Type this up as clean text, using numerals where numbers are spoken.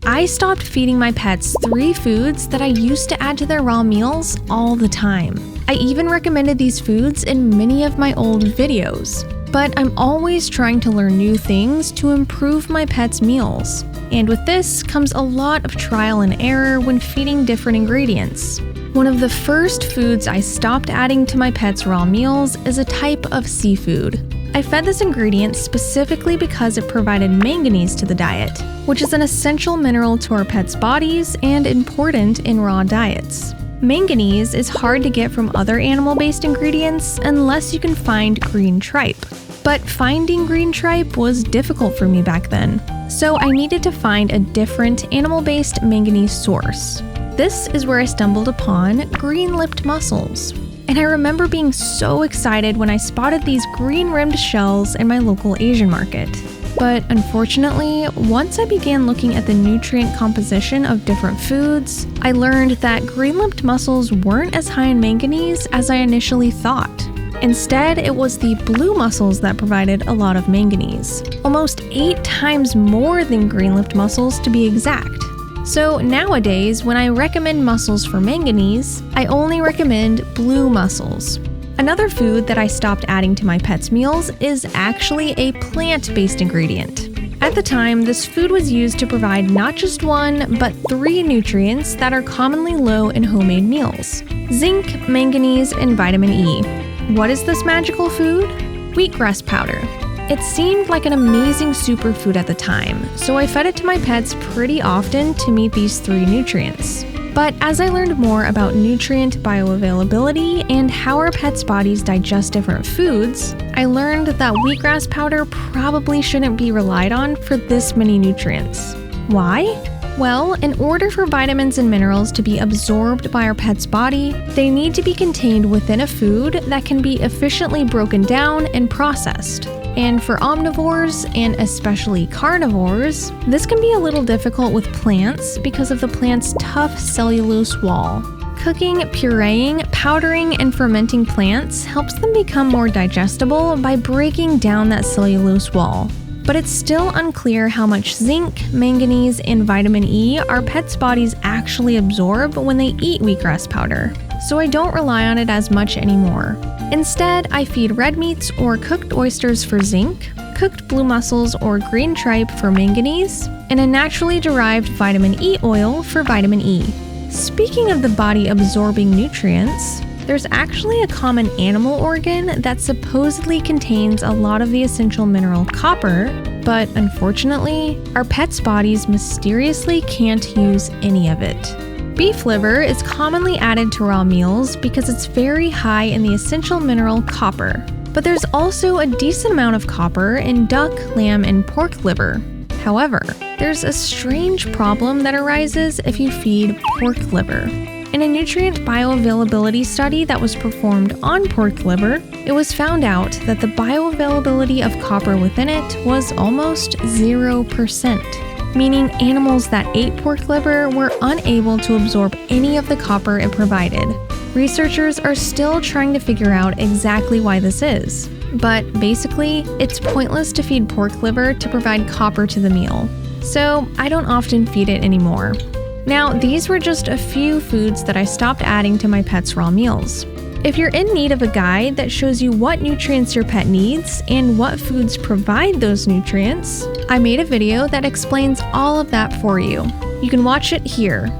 I stopped feeding my pets 3 foods that I used to add to their raw meals all the time. I even recommended these foods in many of my old videos. But I'm always trying to learn new things to improve my pets' meals. And with this comes a lot of trial and error when feeding different ingredients. One of the first foods I stopped adding to my pets' raw meals is a type of seafood. I fed this ingredient specifically because it provided manganese to the diet, which is an essential mineral to our pets' bodies and important in raw diets. Manganese is hard to get from other animal-based ingredients unless you can find green tripe. But finding green tripe was difficult for me back then, so I needed to find a different animal-based manganese source. This is where I stumbled upon green-lipped mussels. And I remember being so excited when I spotted these green-rimmed shells in my local Asian market. But unfortunately, once I began looking at the nutrient composition of different foods, I learned that green-lipped mussels weren't as high in manganese as I initially thought. Instead, it was the blue mussels that provided a lot of manganese, almost 8 times more than green-lipped mussels to be exact. So nowadays, when I recommend mussels for manganese, I only recommend blue mussels. Another food that I stopped adding to my pets' meals is actually a plant-based ingredient. At the time, this food was used to provide not just 1, but 3 nutrients that are commonly low in homemade meals: zinc, manganese, and vitamin E. What is this magical food? Wheatgrass powder. It seemed like an amazing superfood at the time, so I fed it to my pets pretty often to meet these 3 nutrients. But as I learned more about nutrient bioavailability and how our pets' bodies digest different foods, I learned that wheatgrass powder probably shouldn't be relied on for this many nutrients. Why? Well, in order for vitamins and minerals to be absorbed by our pet's body, they need to be contained within a food that can be efficiently broken down and processed. And for omnivores, and especially carnivores, this can be a little difficult with plants because of the plant's tough cellulose wall. Cooking, pureeing, powdering, and fermenting plants helps them become more digestible by breaking down that cellulose wall. But it's still unclear how much zinc, manganese, and vitamin E our pets' bodies actually absorb when they eat wheatgrass powder, so I don't rely on it as much anymore. Instead, I feed red meats or cooked oysters for zinc, cooked blue mussels or green tripe for manganese, and a naturally derived vitamin E oil for vitamin E. Speaking of the body absorbing nutrients, there's actually a common animal organ that supposedly contains a lot of the essential mineral copper, but unfortunately, our pets' bodies mysteriously can't use any of it. Beef liver is commonly added to raw meals because it's very high in the essential mineral copper. But there's also a decent amount of copper in duck, lamb, and pork liver. However, there's a strange problem that arises if you feed pork liver. In a nutrient bioavailability study that was performed on pork liver, it was found out that the bioavailability of copper within it was almost 0%, meaning animals that ate pork liver were unable to absorb any of the copper it provided. Researchers are still trying to figure out exactly why this is, but basically, it's pointless to feed pork liver to provide copper to the meal, so I don't often feed it anymore. Now, these were just a few foods that I stopped adding to my pet's raw meals. If you're in need of a guide that shows you what nutrients your pet needs and what foods provide those nutrients, I made a video that explains all of that for you. You can watch it here.